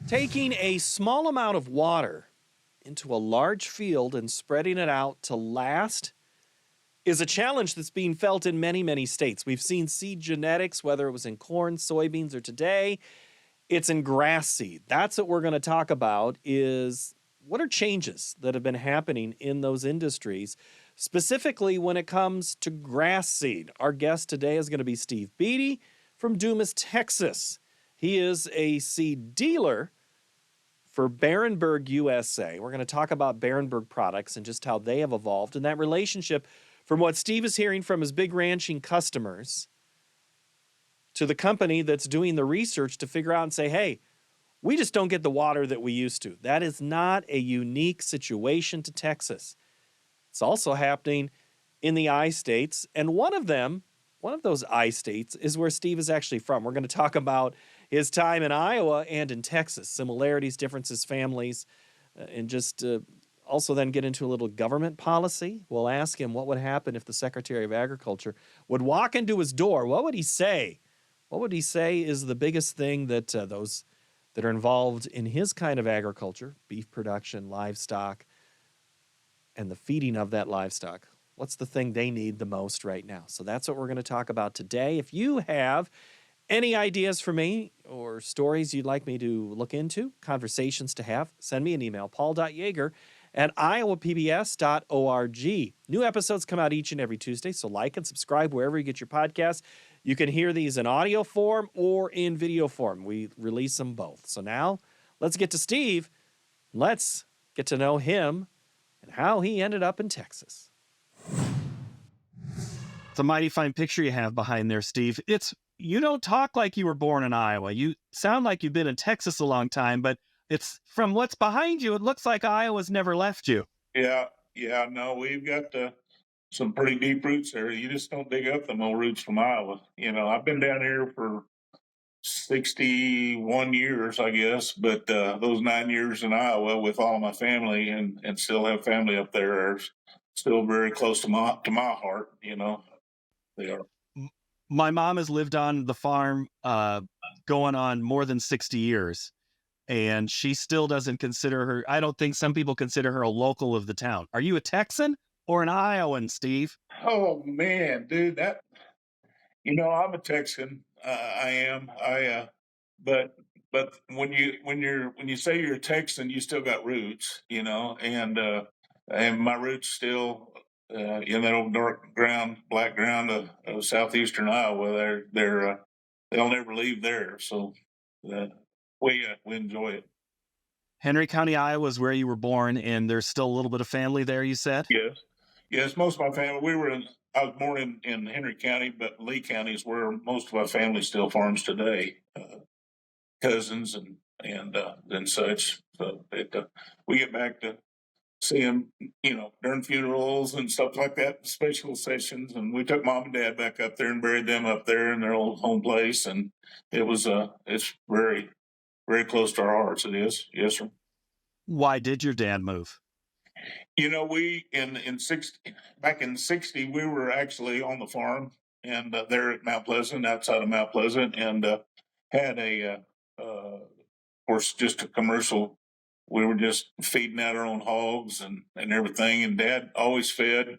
Taking a small amount of water into a large field and spreading it out to last is a challenge that's being felt in many, many states. We've seen seed genetics, whether it was in corn, soybeans, or today, it's in grass seed. That's what we're going to talk about is what are changes that have been happening in those industries, specifically when it comes to grass seed. Our guest today is going to be Steve Beattie from Dumas, Texas. He is a seed dealer for Barenbrug USA. We're going to talk about Barenbrug products and just how they have evolved and that relationship from what Steve is hearing from his big ranching customers to the company that's doing the research to figure out and say, hey, we just don't get the water that we used to. That is not a unique situation to Texas. It's also happening in the I states, and one of those I states is where Steve is actually from. We're going to talk about his time in Iowa and in Texas, similarities, differences, families, and just also then get into a little government policy. We'll ask him what would happen if the Secretary of Agriculture would walk into his door. What would he say? What would he say is the biggest thing that those that are involved in his kind of agriculture, beef production, livestock, and the feeding of that livestock, what's the thing they need the most right now? So that's what we're going to talk about today. If you have any ideas for me or stories you'd like me to look into, conversations to have, send me an email, paul.yeager@iowapbs.org. New episodes come out each and every Tuesday, so like and subscribe wherever you get your podcasts. You can hear these in audio form or in video form. We release them both. So now let's get to Steve. Let's get to know him and how he ended up in Texas. It's a mighty fine picture you have behind there, Steve. You don't talk like you were born in Iowa. You sound like you've been in Texas a long time, but it's from what's behind you, it looks like Iowa's never left you. Yeah, no, we've got some pretty deep roots there. You just don't dig up them old roots from Iowa. I've been down here for 61 years, I guess, but those 9 years in Iowa with all my family and still have family up there are still very close to my heart. They are. My mom has lived on the farm going on more than 60 years, and she still doesn't consider her, I don't think some people consider her a local of the town. Are you a Texan or an Iowan, Steve? Oh man, dude, I'm a Texan. I am. But when you say you're a Texan, you still got roots, and my roots still in that old black ground of southeastern Iowa. They'll never leave there. So we enjoy it. Henry County, Iowa is where you were born, and there's still a little bit of family there, you said? Yes. Most of my family. I was born in Henry County, but Lee County is where most of my family still farms today. Cousins and such. So we get back to see them, during funerals and stuff like that, special sessions. And we took mom and dad back up there and buried them up there in their old home place. And it's very, very close to our hearts. It is. Yes, sir. Why did your dad move? We back in '60, we were actually on the farm and there at Mount Pleasant, outside of Mount Pleasant, and had of course, just a commercial. We were just feeding out our own hogs and everything. And Dad always fed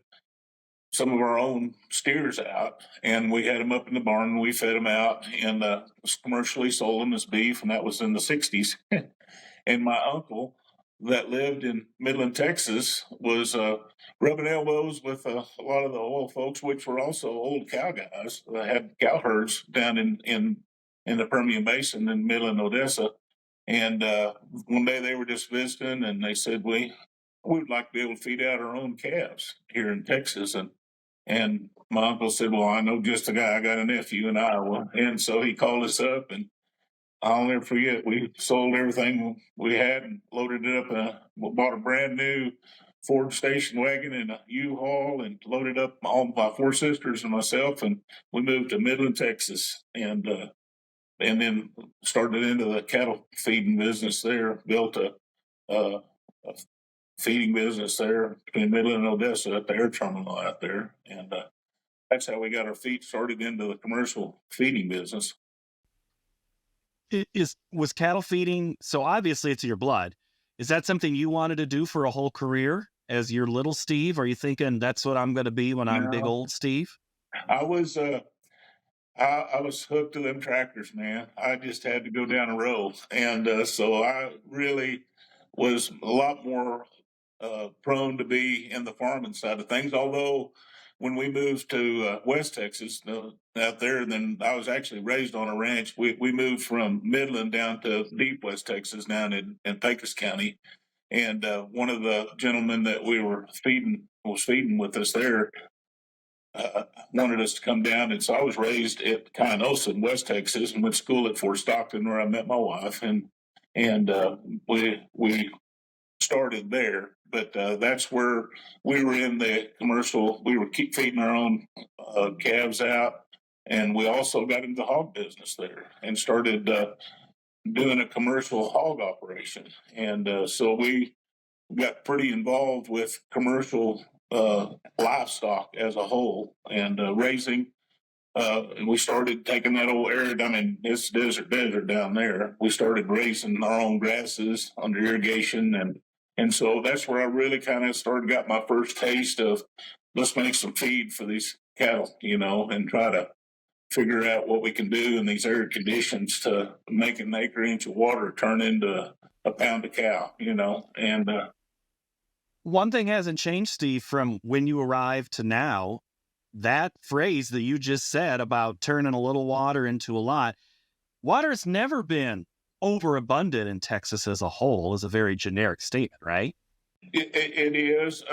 some of our own steers out, and we had them up in the barn. And we fed them out and commercially sold them as beef, and that was in the '60s. And my uncle that lived in Midland, Texas, was rubbing elbows with a lot of the oil folks, which were also old cow guys that had cow herds down in the Permian Basin in Midland, Odessa. And one day they were just visiting, and they said, we would like to be able to feed out our own calves here in Texas. And my uncle said, well, I know just a guy. I got a nephew in Iowa. And so he called us up, and I'll never forget, we sold everything we had and loaded it up. Bought a brand new Ford station wagon and a U-Haul and loaded up all my four sisters and myself. And we moved to Midland, Texas, and then started into the cattle feeding business there, built a feeding business there between Midland and Odessa at the air terminal out there. And that's how we got our feet started into the commercial feeding business. Was cattle feeding, so obviously it's your blood. Is that something you wanted to do for a whole career as your little Steve? Are you thinking that's what I'm going to be when I'm big No, old Steve? I was I was hooked to them tractors, man. I just had to go down a road, and so I really was a lot more prone to be in the farming side of things. Although when we moved to West Texas out there, then I was actually raised on a ranch. We moved from Midland down to deep West Texas, down in Pecos County, and one of the gentlemen that we were feeding was feeding with us there wanted us to come down. And so I was raised at Cayenosa in West Texas and went to school at Fort Stockton where I met my wife. And we started there. But that's where we were in the commercial. We were keep feeding our own calves out. And we also got into the hog business there and started doing a commercial hog operation. And so we got pretty involved with commercial livestock as a whole and raising. And we started taking that old area. I mean, it's desert down there. We started raising our own grasses under irrigation, and so that's where I really kind of started got my first taste of let's make some feed for these cattle, and try to figure out what we can do in these arid conditions to make an acre inch of water turn into a pound of cow, and One thing hasn't changed, Steve, from when you arrived to now. That phrase that you just said about turning a little water into a lot, water's never been overabundant in Texas as a whole, is a very generic statement, right? it is.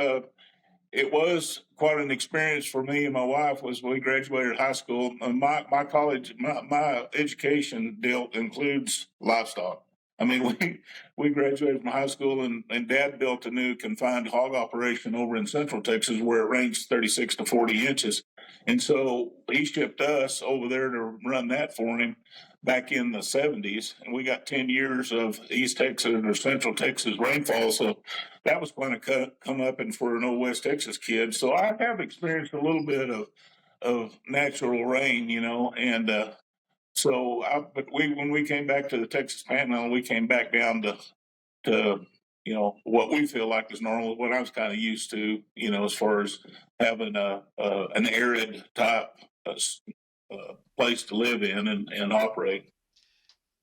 It was quite an experience for me and my wife. Was we graduated high school. My college, my education deal includes livestock. I mean, we graduated from high school, and Dad built a new confined hog operation over in Central Texas where it ranged 36 to 40 inches, and so he shipped us over there to run that for him back in the 70s, and we got 10 years of East Texas or Central Texas rainfall. So that was going to come up and for an old West Texas kid. So I have experienced a little bit of natural rain, and but when we came back to the Texas Panhandle, we came back down to what we feel like is normal, what I was kind of used to, as far as having an arid type place to live in and operate.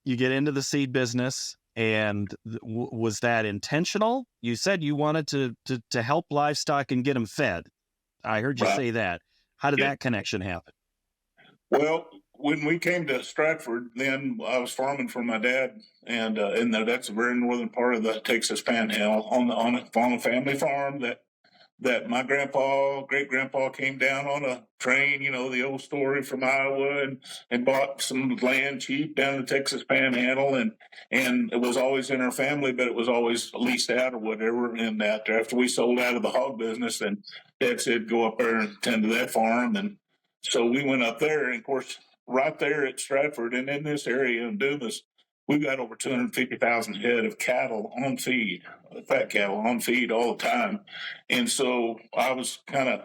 You get into the seed business, and was that intentional? You said you wanted to help livestock and get them fed. I heard you Right. say that. How did Yeah. that connection happen? Well, when we came to Stratford, then I was farming for my dad, and that's a very northern part of the Texas Panhandle on a family farm that my great grandpa came down on a train, the old story from Iowa, and bought some land cheap down in the Texas Panhandle, and it was always in our family, but it was always leased out or whatever. And that after we sold out of the hog business, then Dad said go up there and tend to that farm, and so we went up there, and of course, right there at Stratford and in this area in Dumas, we've got over 250,000 head of cattle on feed, fat cattle on feed all the time. And so I was kind of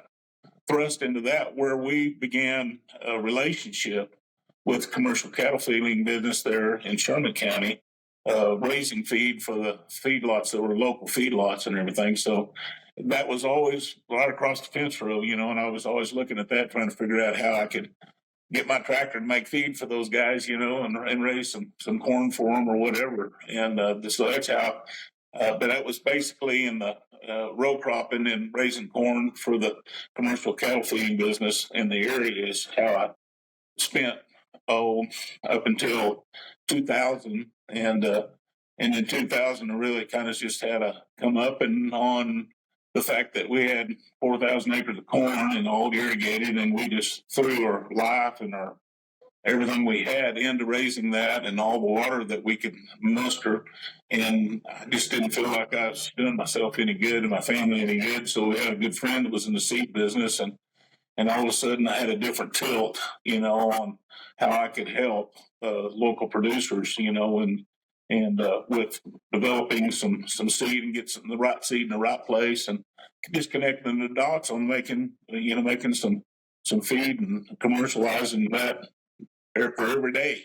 thrust into that where we began a relationship with commercial cattle feeding business there in Sherman County, raising feed for the feedlots that were local feedlots and everything. So that was always right across the fence row, and I was always looking at that, trying to figure out how I could get my tractor to make feed for those guys, and raise some corn for them or whatever. And so that's how. But that was basically in the row cropping and raising corn for the commercial cattle feeding business in the area is how I spent up until 2000, and in 2000 I really kind of just had to come up and on the fact that we had 4,000 acres of corn and all irrigated, and we just threw our life and our everything we had into raising that and all the water that we could muster. And I just didn't feel like I was doing myself any good and my family any good. So we had a good friend that was in the seed business, and all of a sudden I had a different tilt, on how I could help local producers, and with developing some seed and get the right seed in the right place, and just connecting the dots on making some feed and commercializing that for every day.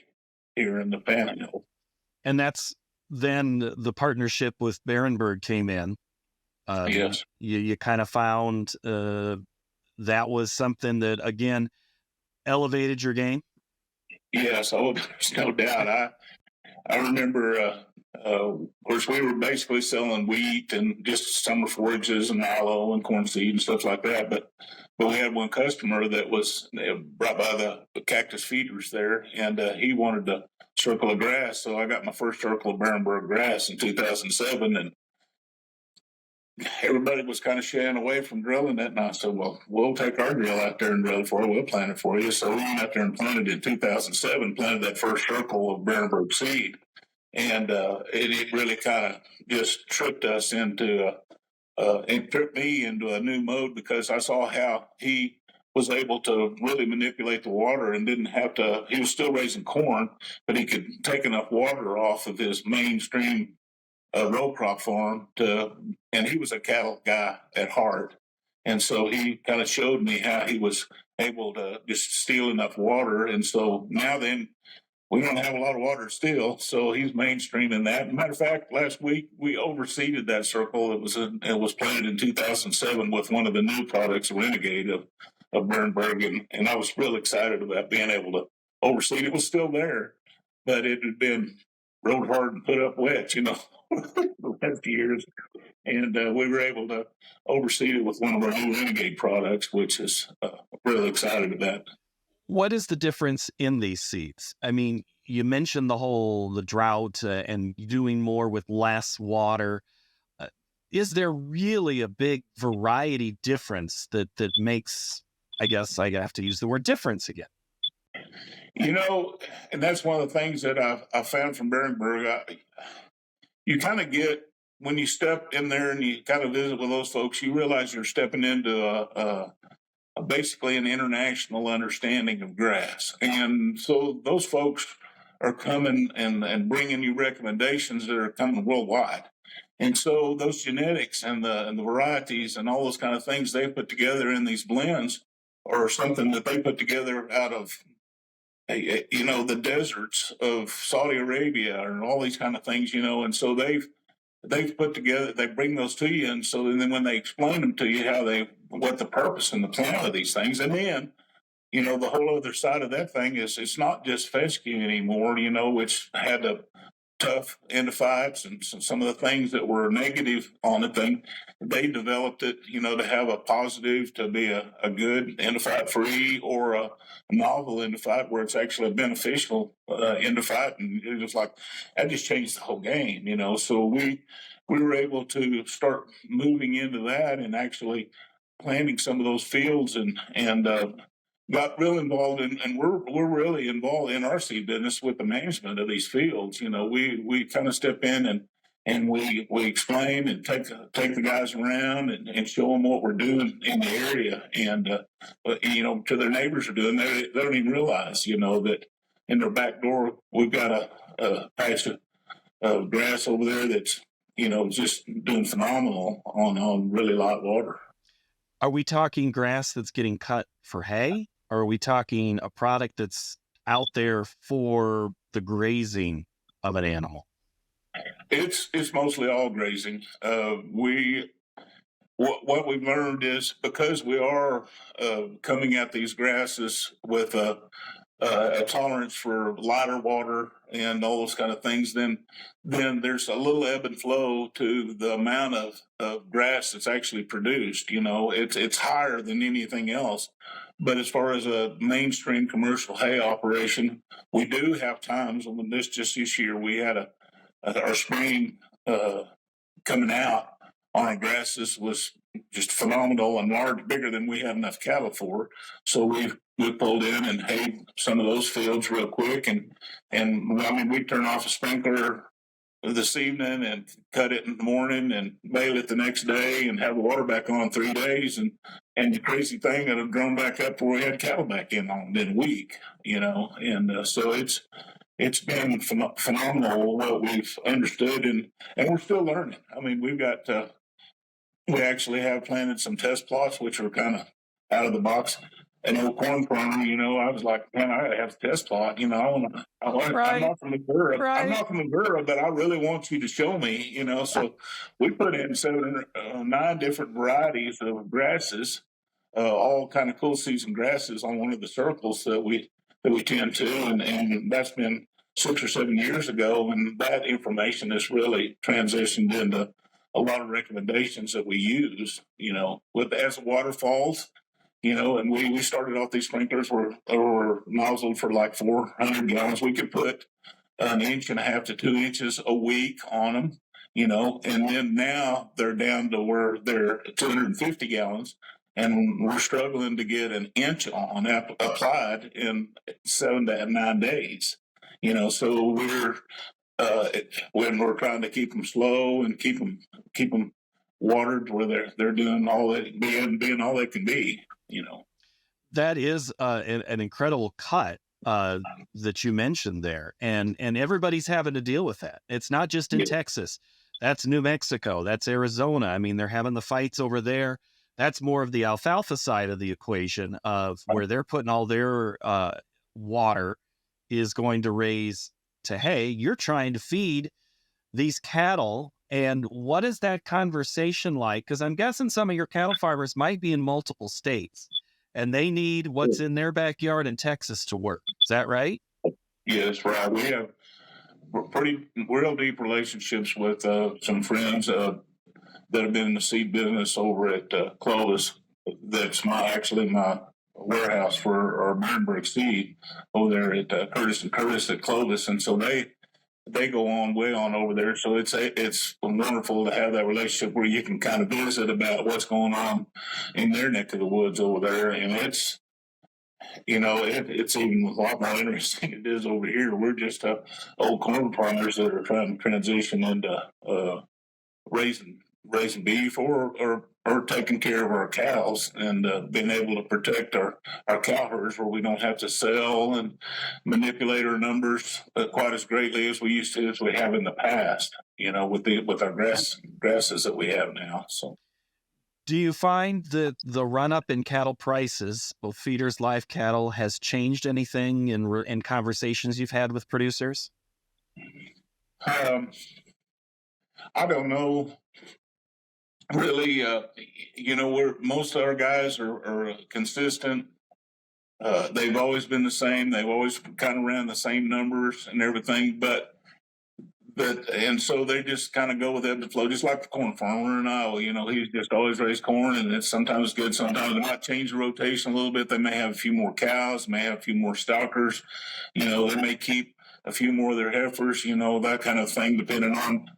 here in the Panhandle. And that's then the partnership with Barenbrug came in. Yes. You kind of found that was something that, again, elevated your game. Yes, oh, there's no doubt. I remember, of course, we were basically selling wheat and just summer forages and mallow and corn seed and stuff like that. But we had one customer that was brought by the cactus feeders there, and he wanted a circle of grass. So I got my first circle of Barenbrug grass in 2007, and everybody was kind of shying away from drilling it. And I said, well, we'll take our drill out there and drill it for you. We'll plant it for you. So we went out there and planted in 2007, planted that first circle of Barenbrug seed. And it really kind of just tripped us into, it tripped me into a new mode, because I saw how he was able to really manipulate the water and didn't have to, he was still raising corn, but he could take enough water off of his mainstream row crop farm and he was a cattle guy at heart. And so he kind of showed me how he was able to just steal enough water. And so now then, we don't have a lot of water still, so he's mainstreaming that. Matter of fact, last week we overseeded that circle. It was planted in 2007 with one of the new products, Renegade of Barenbrug, and I was real excited about being able to overseed. It was still there, but it had been rode hard and put up wet, the last years. And we were able to overseed it with one of our new Renegade products, which is really excited about. What is the difference in these seeds? I mean, you mentioned the drought and doing more with less water. Is there really a big variety difference that makes, I guess I have to use the word difference again? And that's one of the things that I found from Barenbrug. You kind of get, when you step in there and you kind of visit with those folks, you realize you're stepping into basically an international understanding of grass. And so those folks are coming and bringing you recommendations that are coming worldwide. And so those genetics and the varieties and all those kind of things they put together in these blends are something that they put together out of, the deserts of Saudi Arabia and all these kind of things, and so they've put together, they bring those to you. And so then when they explain them to you, what the purpose and the plan of these things. And then, the whole other side of that thing is it's not just fescue anymore, which had a tough endophytes and some of the things that were negative on it. Then they developed it, to have a positive, to be a good endophyte free or a novel endophyte where it's actually a beneficial endophyte. And it was like, that just changed the whole game, So we were able to start moving into that and actually planting some of those fields and got real involved and we're really involved in our seed business with the management of these fields. We kind of step in and we explain and take the guys around and show them what we're doing in the area. And to their neighbors are doing, they don't even realize, that in their back door we've got a patch of grass over there that's just doing phenomenal on really light water. Are we talking grass that's getting cut for hay? Or are we talking a product that's out there for the grazing of an animal? It's mostly all grazing. What we've learned is, because we are coming at these grasses with a tolerance for lighter water and all those kind of things, then there's a little ebb and flow to the amount of grass that's actually produced. It's higher than anything else. But as far as a mainstream commercial hay operation, we do have times when this year we had our spring coming out on our grasses was just phenomenal and large, bigger than we had enough cattle for. So we pulled in and hayed some of those fields real quick, and we turn off a sprinkler this evening and cut it in the morning and bale it the next day and have the water back on 3 days. And the crazy thing, that have grown back up where we had cattle back in a week, and so it's been phenomenal what we've understood, and we're still learning. We actually have planted some test plots, which are kind of out of the box. an old corn farmer, I was like, man, I gotta have a test plot. I'm Right, not from Missouri. I'm right. not from Missouri, but I really want you to show me, So we put in 9 different varieties of grasses, all kind of cool season grasses on one of the circles that we tend to, and that's been 6 or 7 years ago, and that information has really transitioned into a lot of recommendations that we use, with as the water falls, and we started off these sprinklers were nozzled for like 400 gallons. We could put an inch and a half to 2 inches a week on them, and then now they're down to where they're 250 gallons, and we're struggling to get an inch on applied in 7 to 9 days. So when we're trying to keep them slow and keep them watered where they're doing all that being all they can be. That is an incredible cut that you mentioned there, and everybody's having to deal with that. It's not just in Yeah. Texas. That's New Mexico. That's Arizona. I mean, they're having the fights over there. That's more of the alfalfa side of the equation of where they're putting all their water is going to raise to hay. You're trying to feed these cattle. And what is that conversation like? Because I'm guessing some of your cattle farmers might be in multiple states and they need what's in their backyard in Texas to work. Is that right? Yes, right. We have pretty real deep relationships with some friends that have been in the seed business over at Clovis. That's actually my warehouse for our Barenbrug seed over there at Curtis and Curtis at Clovis, and so they go on way on over there. So it's wonderful to have that relationship where you can kind of visit about what's going on in their neck of the woods over there, and it's even a lot more interesting than it is over here. We're just old corn farmers that are trying to transition into raising beef or taking care of our cows and being able to protect our cow herds where we don't have to sell and manipulate our numbers quite as greatly as we used to, as we have in the past, with our grasses that we have now. So. Do you find that the run up in cattle prices, both feeders, live cattle, has changed anything in conversations you've had with producers? Um, I don't know. Really, we're most of our guys are consistent. They've always been the same. They've always kind of ran the same numbers and everything, and so they just kind of go with ebb and flow, just like the corn farmer in Iowa. He's just always raised corn, and it's sometimes good, sometimes they might change the rotation a little bit. They may have a few more cows, may have a few more stalkers. They may keep a few more of their heifers. That kind of thing, depending on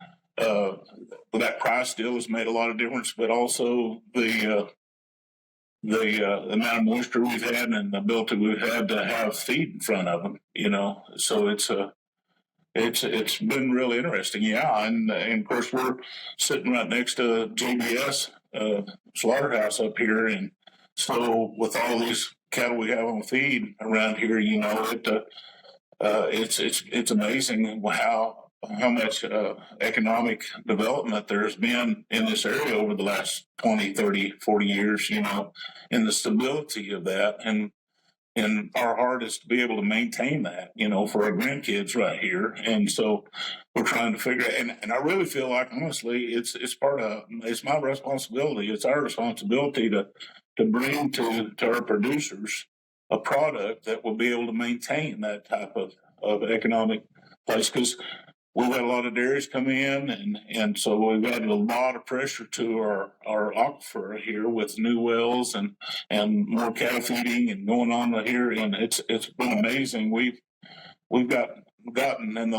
that price still has made a lot of difference, but also the amount of moisture we've had and the ability we've had to have feed in front of them. So it's been really interesting, yeah, and of course we're sitting right next to JBS slaughterhouse up here, and so with all these cattle we have on feed around here, it's amazing how much economic development there's been in this area over the last 20, 30, 40 years, and the stability of that. And our heart is to be able to maintain that, for our grandkids right here. And so we're trying to figure it. And I really feel like, honestly, it's my responsibility. It's our responsibility to bring to our producers a product that will be able to maintain that type of economic place. Because we've had a lot of dairies come in, and so we've had a lot of pressure to our aquifer here with new wells and more cattle feeding and going on here, and it's been amazing. We've gotten in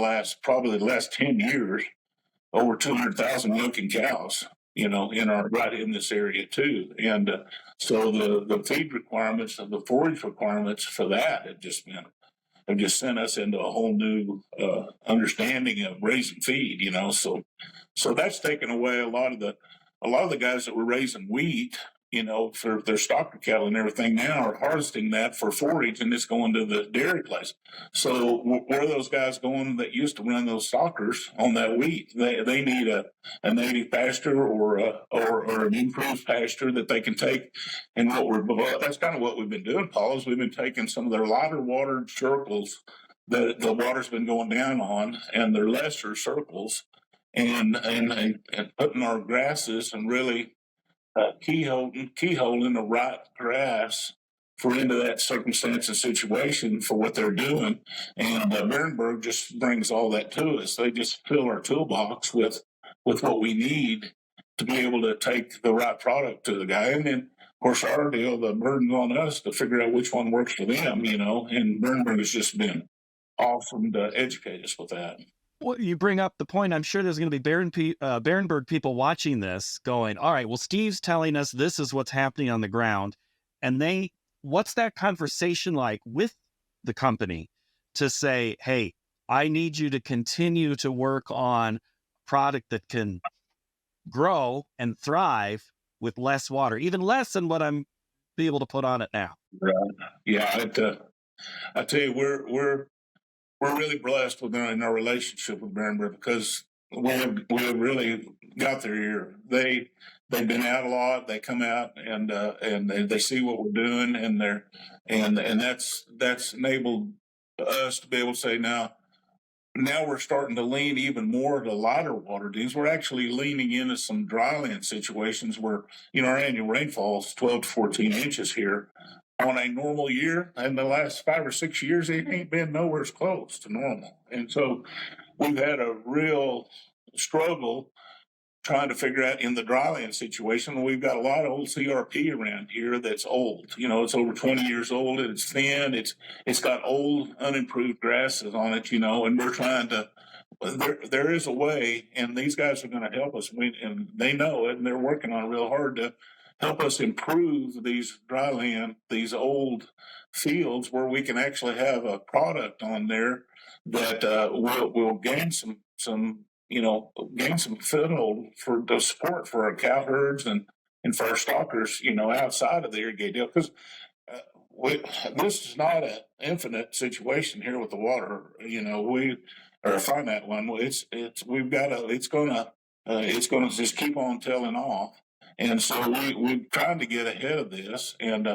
probably the last 10 years over 200,000 milking cows, right in this area too, and so the feed requirements and the forage requirements for that have just sent us into a whole new understanding of raising feed, So that's taken away a lot of the guys that were raising wheat, for their stocker cattle and everything now are harvesting that for forage, and it's going to the dairy place. So where are those guys going that used to run those stockers on that wheat? They need a native pasture or an improved pasture that they can take. And that's kind of what we've been doing, Paul, is we've been taking some of their lighter watered circles that the water's been going down on, and their lesser circles, and putting our grasses and really keyholing the right grass for into that circumstance and situation for what they're doing. And Barenbrug just brings all that to us. They just fill our toolbox with what we need to be able to take the right product to the guy. And then, of course, our deal, the burden's on us to figure out which one works for them, and Barenbrug has just been awesome to educate us with that. Well, you bring up the point. I'm sure there's going to be Barenbrug people watching this going, all right, well, Steve's telling us this is what's happening on the ground. And what's that conversation like with the company to say, hey, I need you to continue to work on product that can grow and thrive with less water, even less than what I'm be able to put on it now. Right. Yeah. I tell you, we're really blessed in our relationship with Barenbrug because we have really got their ear. They've been out a lot. They come out and they see what we're doing, and that's enabled us to be able to say now we're starting to lean even more to lighter water deals. We're actually leaning into some dryland situations where our annual rainfall is 12 to 14 inches here. On a normal year, in the last 5 or 6 years, it ain't been nowhere close to normal. And so we've had a real struggle trying to figure out in the dryland situation. We've got a lot of old CRP around here that's old. It's over 20 years old, and it's thin. It's got old, unimproved grasses on it, and we're trying to. There is a way, and these guys are going to help us, and they know it, and they're working on it real hard to help us improve these dryland, these old fields, where we can actually have a product on there that will gain some foothold for the support for our cow herds and for our stockers, outside of the irrigated deal. Because this is not an infinite situation here with the water. We or a finite one. It's gonna just keep on tailing off. And so we're trying to get ahead of this, and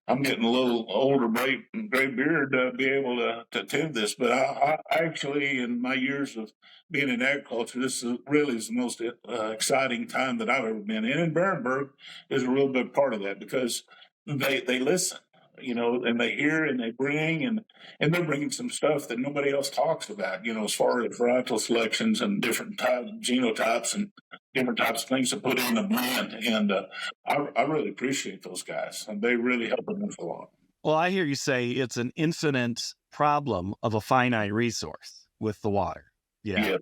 I'm getting a little older, gray beard to be able to attend this. But I actually, in my years of being in agriculture, this really is the most exciting time that I've ever been in. And Barenbrug is a real big part of that because they listen, and they hear and they bring and they're bringing some stuff that nobody else talks about, as far as varietal selections and different genotypes and different types of things to put in the blend. And I really appreciate those guys, and they really help us a lot. Well, I hear you say it's an infinite problem of a finite resource with the water. Yeah.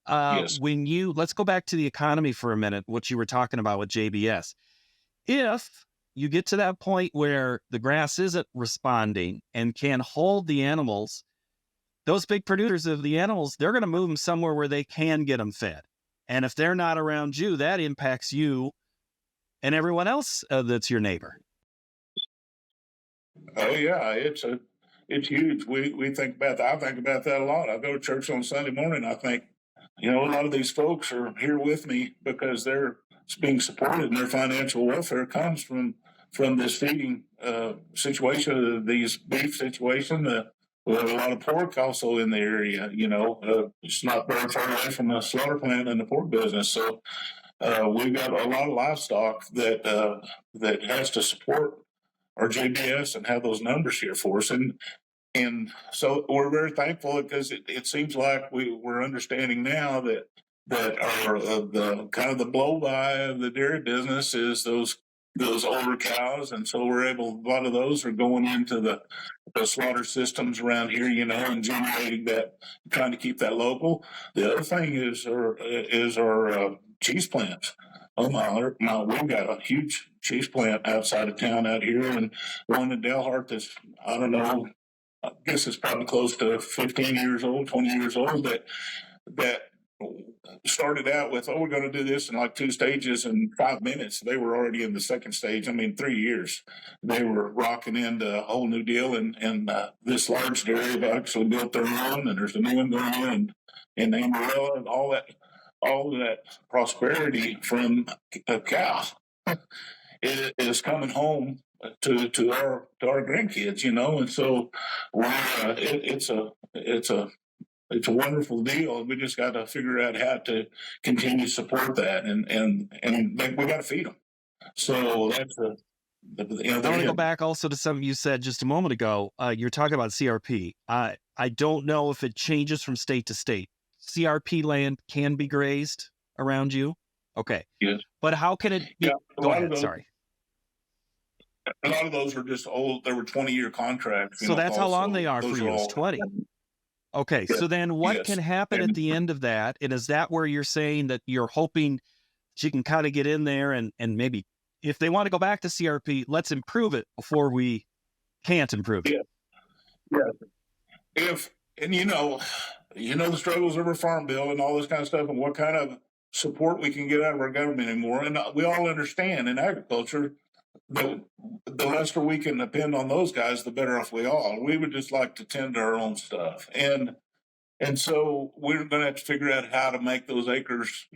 Yes. Let's go back to the economy for a minute, what you were talking about with JBS. If you get to that point where the grass isn't responding and can hold the animals, those big producers of the animals, they're going to move them somewhere where they can get them fed. And if they're not around you, that impacts you and everyone else that's your neighbor. Oh yeah, it's huge. We think about that. I think about that a lot. I go to church on Sunday morning. I think, a lot of these folks are here with me because they're being supported, and their financial welfare comes from this feeding situation, these beef situation. We have a lot of pork also in the area. It's not very far away from the slaughter plant and the pork business. So we've got a lot of livestock that has to support our JBS and have those numbers here for us. And so we're very thankful because it seems like we're understanding now that the kind of the blow by of the dairy business is those older cows, and so a lot of those are going into the slaughter systems around here, and generating that, trying to keep that local. The other thing is our cheese plants. Oh my, we've got a huge cheese plant outside of town out here, and one in Delhart that's, I don't know, I guess it's probably close to 15 years old, 20 years old, that started out with, we're going to do this in like 2 stages in 5 minutes. They were already in the second stage. I mean, 3 years. They were rocking into a whole new deal. And this large dairy have actually built their own, and there's a new one going on in Amarillo, and all that prosperity from a cow is coming home to our grandkids, and so it's a wonderful deal, and we just got to figure out how to continue to support that, and we got to feed them. So that's I want to go back also to something you said just a moment ago. You're talking about CRP. I don't know if it changes from state to state. CRP land can be grazed around you. Okay. Yes. But how can it be? Yeah, Go ahead. Sorry. A lot of those are just old. They were 20-year contracts. So that's how long they are for you. It's 20. Okay. Yes. So then what Yes. can happen at the end of that? And is that where you're saying that you're hoping that you can kind of get in there and maybe if they want to go back to CRP, let's improve it before we can't improve it? Yeah. And you know the struggles of our farm bill and all this kind of stuff, and what kind of support we can get out of our government anymore. And we all understand in agriculture, the less we can depend on those guys, the better off we all. We would just like to tend to our own stuff, and so we're going to have to figure out how to make those acres,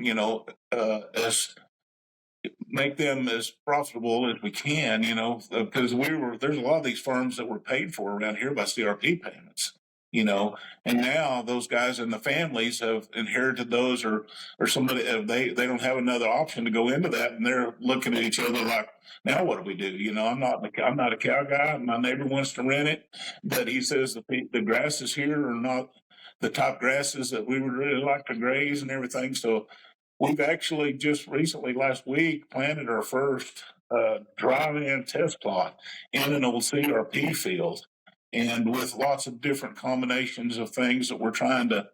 make them as profitable as we can, because there's a lot of these farms that were paid for around here by CRP payments, and now those guys and the families have inherited those, or somebody, they don't have another option to go into that, and they're looking at each other like, now what do we do? I'm not a cow guy. My neighbor wants to rent it, but he says the grasses here are not the top grasses that we would really like to graze and everything. So we've actually just recently, last week, planted our first dry-land test plot in an old CRP field, and with lots of different combinations of things that we're trying to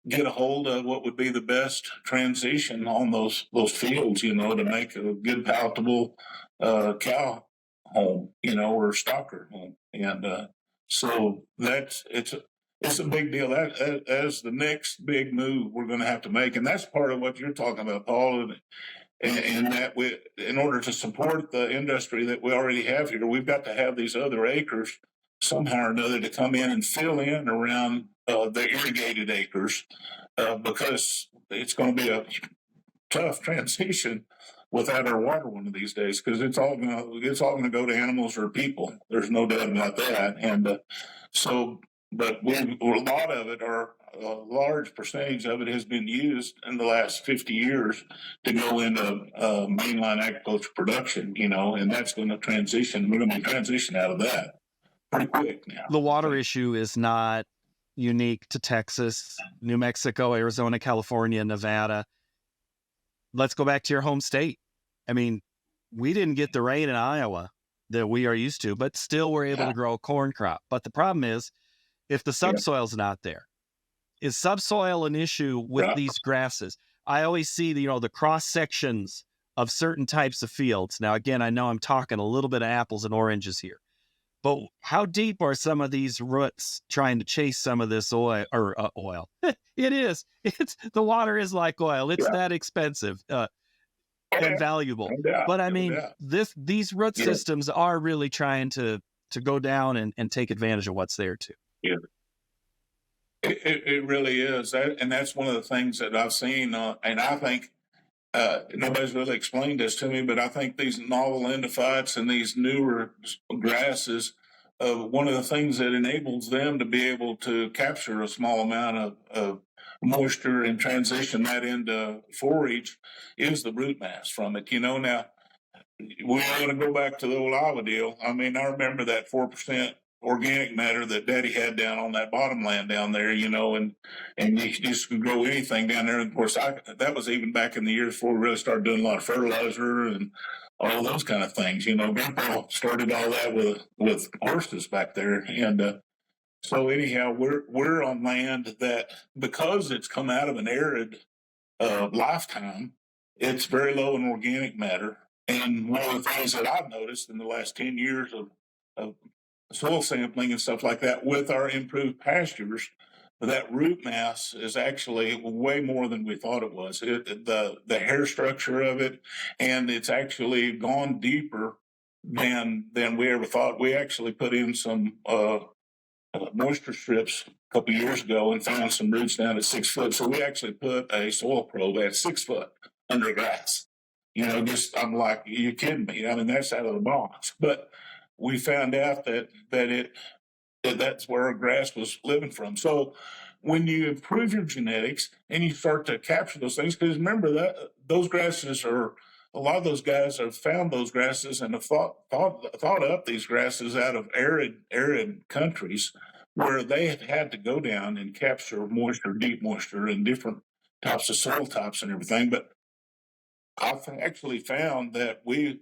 get a hold of what would be the best transition on those fields, to make a good palatable cow home, or stocker home. And so it's a big deal. That's the next big move we're going to have to make, and that's part of what you're talking about, Paul. And that in order to support the industry that we already have here, we've got to have these other acres somehow or another to come in and fill in around the irrigated acres, because it's going to be a tough transition without our water one of these days, because it's all going to go to animals or people. There's no doubt about that. And but a lot of it, or a large percentage of it, has been used in the last 50 years to go into mainline agriculture production, and that's going to transition. We're going to transition out of that pretty quick now. The water issue is not unique to Texas, New Mexico, Arizona, California, Nevada. Let's go back to your home state. I mean, we didn't get the rain in Iowa that we are used to, but still we're able to grow a corn crop. But the problem is, if the subsoil's not there, is subsoil an issue with these grasses? I always see the cross sections of certain types of fields. Now, again, I know I'm talking a little bit of apples and oranges here, but how deep are some of these roots trying to chase some of this oil? It is. The water is like oil. It's that expensive and valuable. But I mean, these root systems are really trying to go down and take advantage of what's there too. Yeah. It really is. And that's one of the things that I've seen. And I think nobody's really explained this to me, but I think these novel endophytes and these newer grasses, one of the things that enables them to be able to capture a small amount of moisture and transition that into forage is the root mass from it. Now, we want to go back to the old Iowa deal. I mean, I remember that 4% organic matter that Daddy had down on that bottom land down there, and you just could grow anything down there. And of course, that was even back in the years before we really started doing a lot of fertilizer and all those kind of things. Grandpa started all that with horses back there. And so anyhow, we're on land that, because it's come out of an arid lifetime, it's very low in organic matter. And one of the things that I've noticed in the last 10 years of soil sampling and stuff like that, with our improved pastures, that root mass is actually way more than we thought it was. The hair structure of it, and it's actually gone deeper than we ever thought. We actually put in some moisture strips a couple of years ago and found some roots down at 6 foot. So we actually put a soil probe at 6 foot under grass. Just I'm like, you kidding me? I mean, that's out of the box. But we found out that's where our grass was living from. So when you improve your genetics and you start to capture those things, because remember that those grasses are a lot of those guys have found those grasses and have thought up these grasses out of arid countries where they have had to go down and capture moisture, deep moisture, and different types of soil types and everything. But I've actually found that with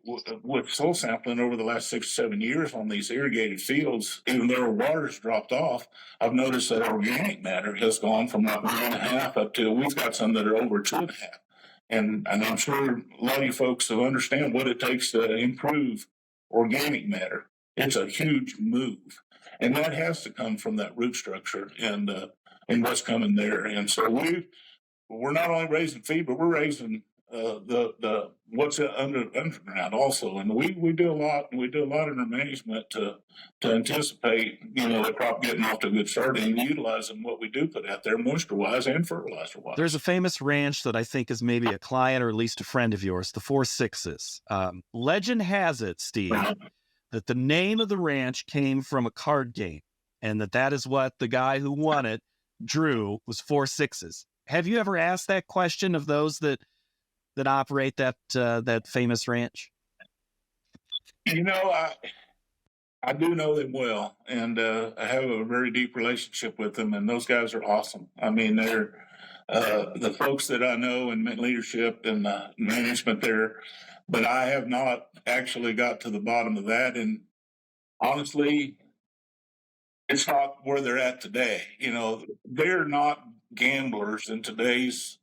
soil sampling over the last 6 or 7 years on these irrigated fields, even though our water's dropped off, I've noticed that organic matter has gone from like 1.5 up to we've got some that are over 2.5. And I'm sure a lot of you folks will understand what it takes to improve organic matter. It's a huge move, and that has to come from that root structure and what's coming there. And so we're not only raising feed, but we're raising the what's underground also, and we do a lot. We do a lot in our management to anticipate, the crop getting off to a good start and utilizing what we do put out there, moisture wise and fertilizer wise. There's a famous ranch that I think is maybe a client or at least a friend of yours, the 4 Sixes. Legend has it, Steve, that the name of the ranch came from a card game, and that is what the guy who won it drew was 4 Sixes. Have you ever asked that question of those that operate that famous ranch? I do know them well, and I have a very deep relationship with them, and those guys are awesome. I mean, they're the folks that I know in leadership and management there, but I have not actually got to the bottom of that. And honestly, it's not where they're at today. They're not gamblers in today's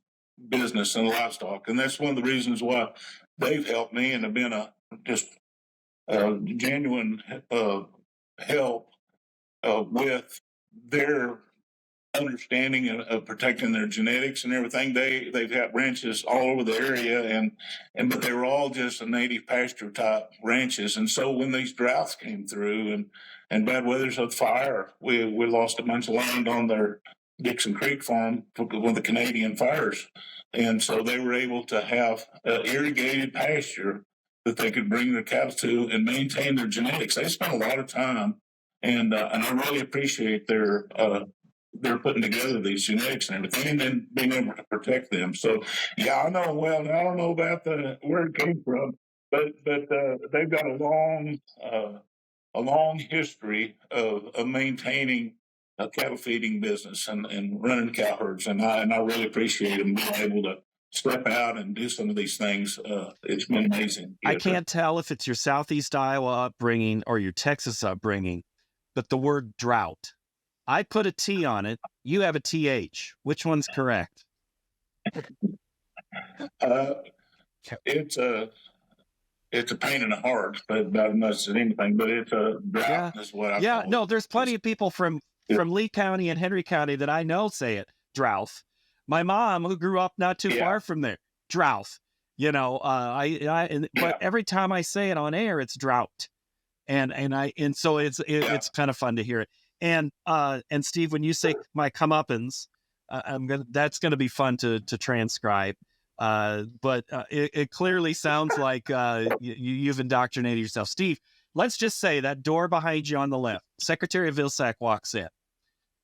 business and livestock, and that's one of the reasons why they've helped me and have been just genuine help with their understanding of protecting their genetics and everything. They've got ranches all over the area, but they were all just a native pasture type ranches. And so when these droughts came through and bad weathers with fire, we lost a bunch of land on their Dixon Creek farm with the Canadian fires, and so they were able to have irrigated pasture that they could bring their cattle to and maintain their genetics. They spent a lot of time, and I really appreciate their putting together these genetics and everything, and then being able to protect them. So, yeah, I know. Well, I don't know about where it came from, but they've got a long history of maintaining a cattle feeding business and running cow herds, and I really appreciate them being able to step out and do some of these things. It's been amazing. I can't tell if it's your Southeast Iowa upbringing or your Texas upbringing, but the word drought, I put a T on it. You have a TH. Which one's correct? It's a pain in the heart, but about as much as anything. But it's a drought, is what I call it. No, there's plenty of people from Lee County and Henry County that I know say it, drought. My mom, who grew up not too far from there, drought. But every time I say it on air, it's drought, and so it's kind of fun to hear it. And Steve, when you say my comeuppance, that's gonna be fun to transcribe. But it clearly sounds like you've indoctrinated yourself. Steve, let's just say that door behind you on the left, Secretary of Vilsack walks in.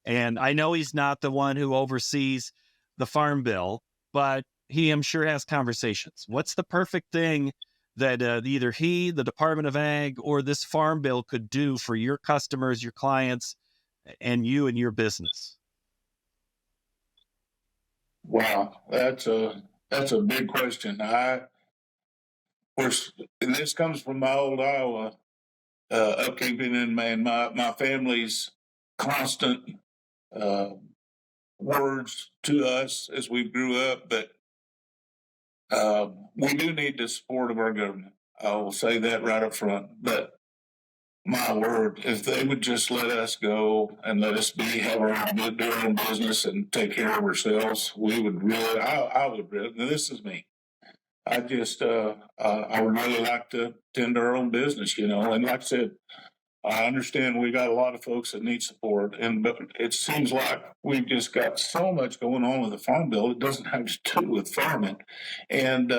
And I know he's not the one who oversees the farm bill, but he, I'm sure, has conversations. What's the perfect thing that either he, the Department of Ag, or this farm bill could do for your customers, your clients, and you and your business? Wow, that's a big question. And this comes from my old Iowa upkeeping and my family's constant words to us as we grew up. But we do need the support of our government. I will say that right up front. But my word, if they would just let us go and let us have our do our own business and take care of ourselves, we would really, I would really, now this is me. I would really like to tend to our own business, you know, and like I said, I understand we got a lot of folks that need support, but it seems like we've just got so much going on with the farm bill. It doesn't have to do with farming, and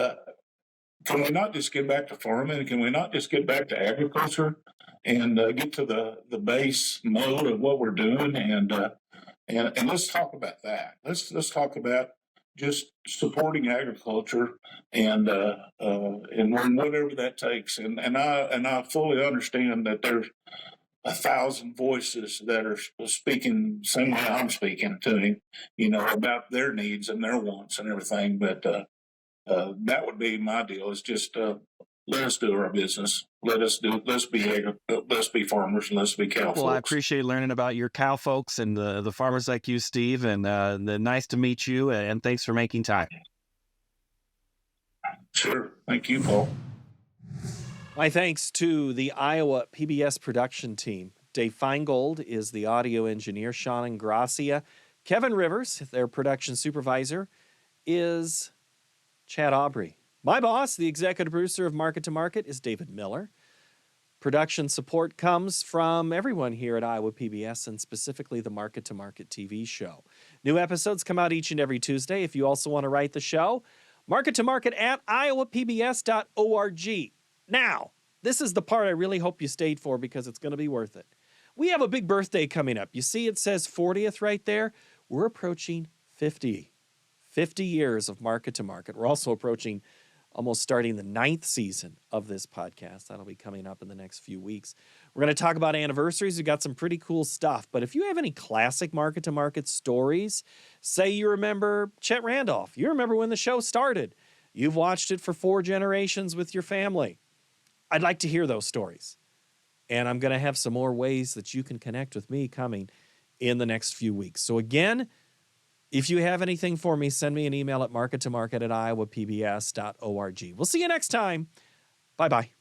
can we not just get back to farming? Can we not just get back to agriculture and get to the base mode of what we're doing? And let's talk about that. Let's talk about just supporting agriculture and whatever that takes. And I fully understand that there's 1,000 voices that are speaking same way I'm speaking to him, you know, about their needs and their wants and everything. But that would be my deal. Is just let us do our business. Let's be farmers and let's be cow Well, I folks. appreciate learning about your cow folks and the farmers like you, Steve. And nice to meet you. And thanks for making time. Sure. Thank you, Paul. My thanks to the Iowa PBS production team. Dave Feingold is the audio engineer. Sean Ingracia. Kevin Rivers, their production supervisor, is Chad Aubrey. My boss, the executive producer of Market to Market, is David Miller. Production support comes from everyone here at Iowa PBS and specifically the Market to Market TV show. New episodes come out each and every Tuesday. If you also want to write the show, Market to Market at iowapbs.org. Now, this is the part I really hope you stayed for because it's going to be worth it. We have a big birthday coming up. You see it says 40th right there? We're approaching 50. 50 years of Market to Market. We're also approaching almost starting the 9th season of this podcast. That'll be coming up in the next few weeks. We're going to talk about anniversaries. We've got some pretty cool stuff. But if you have any classic Market to Market stories, say you remember Chet Randolph. You remember when the show started. You've watched it for 4 generations with your family. I'd like to hear those stories. And I'm going to have some more ways that you can connect with me coming in the next few weeks. So again, if you have anything for me, send me an email at markettomarket@iowapbs.org. We'll see you next time. Bye-bye.